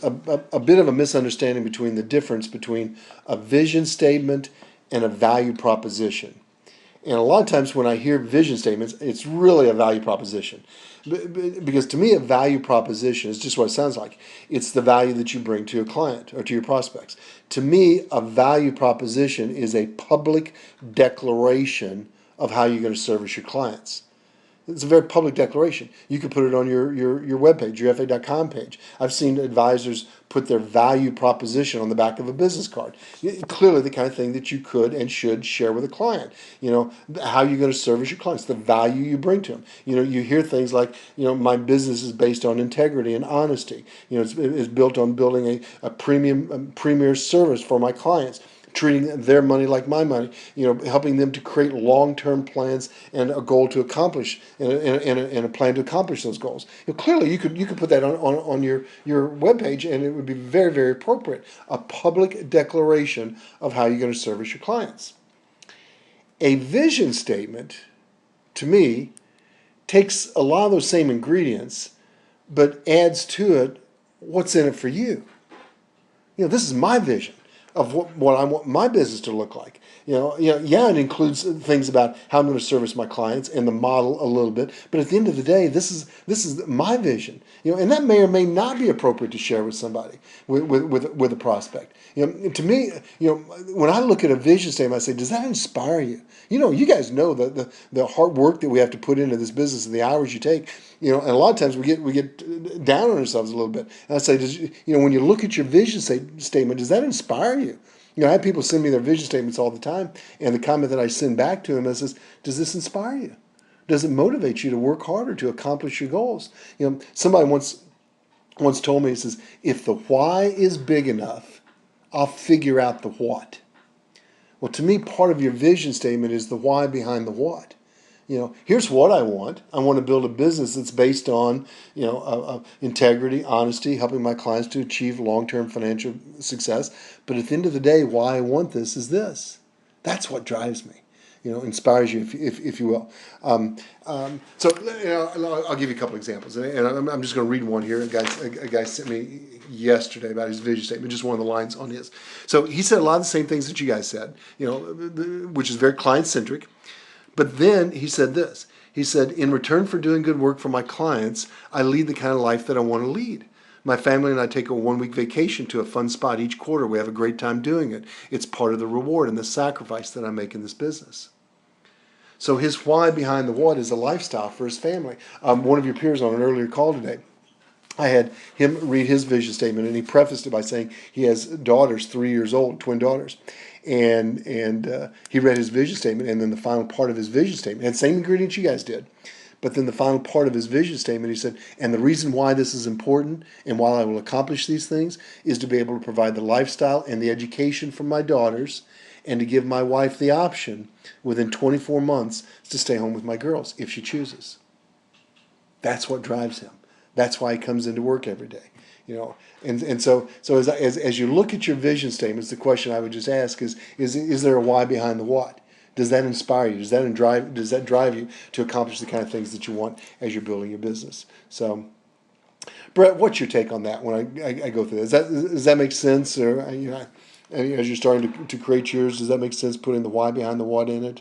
a bit of a misunderstanding between the difference between a vision statement and a value proposition. And a lot of times when I hear vision statements, it's really a value proposition. Because to me, a value proposition is just what it sounds like. It's the value that you bring to your client or to your prospects. To me, a value proposition is a public declaration of how you're going to service your clients. It's a very public declaration. You could put it on your webpage, your FA.com page. I've seen advisors put their value proposition on the back of a business card. Clearly the kind of thing that you could and should share with a client. How you're going to service your clients, the value you bring to them. You hear things like, my business is based on integrity and honesty. It's built on building a premier service for my clients, treating their money like my money, helping them to create long-term plans and a goal to accomplish, and a plan to accomplish those goals. Clearly, you could put that on your webpage, and it would be very, very appropriate. A public declaration of how you're going to service your clients. A vision statement, to me, takes a lot of those same ingredients, but adds to it what's in it for you. This is my vision of what I want my business to look like. It includes things about how I'm going to service my clients and the model a little bit. But at the end of the day, this is my vision. And that may or may not be appropriate to share with somebody, with a prospect. To me, when I look at a vision statement, I say, does that inspire you? You guys know the hard work that we have to put into this business and the hours you take. And a lot of times we get down on ourselves a little bit. And I say, when you look at your vision statement, does that inspire you? I have people send me their vision statements all the time, and the comment that I send back to them is, does this inspire you? Does it motivate you to work harder to accomplish your goals? Somebody once told me, he says, if the why is big enough, I'll figure out the what. Well, to me, part of your vision statement is the why behind the what. Here's what I want. I want to build a business that's based on, integrity, honesty, helping my clients to achieve long-term financial success. But at the end of the day, why I want this is this. That's what drives me. Inspires you, if you will. I'll give you a couple examples, and I'm just going to read one here. A guy sent me yesterday about his vision statement, just one of the lines on his. So he said a lot of the same things that you guys said, which is very client-centric. But then he said this. He said, in return for doing good work for my clients, I lead the kind of life that I want to lead. My family and I take a 1-week vacation to a fun spot each quarter. We have a great time doing it. It's part of the reward and the sacrifice that I make in this business. So his why behind the what is a lifestyle for his family. One of your peers on an earlier call today, I had him read his vision statement, and he prefaced it by saying he has daughters, 3 years old, twin daughters. And he read his vision statement, and then the final part of his vision statement had the same ingredients you guys did. But then the final part of his vision statement, he said, and the reason why this is important and why I will accomplish these things is to be able to provide the lifestyle and the education for my daughters, and to give my wife the option within 24 months to stay home with my girls if she chooses. That's what drives him. That's why he comes into work every day. And so as you look at your vision statements, the question I would just ask is there a why behind the what? Does that inspire you? Does that drive you to accomplish the kind of things that you want as you're building your business? So, Brett, what's your take on that when I go through this? Does that make sense? Or as you're starting to create yours, does that make sense putting the why behind the what in it?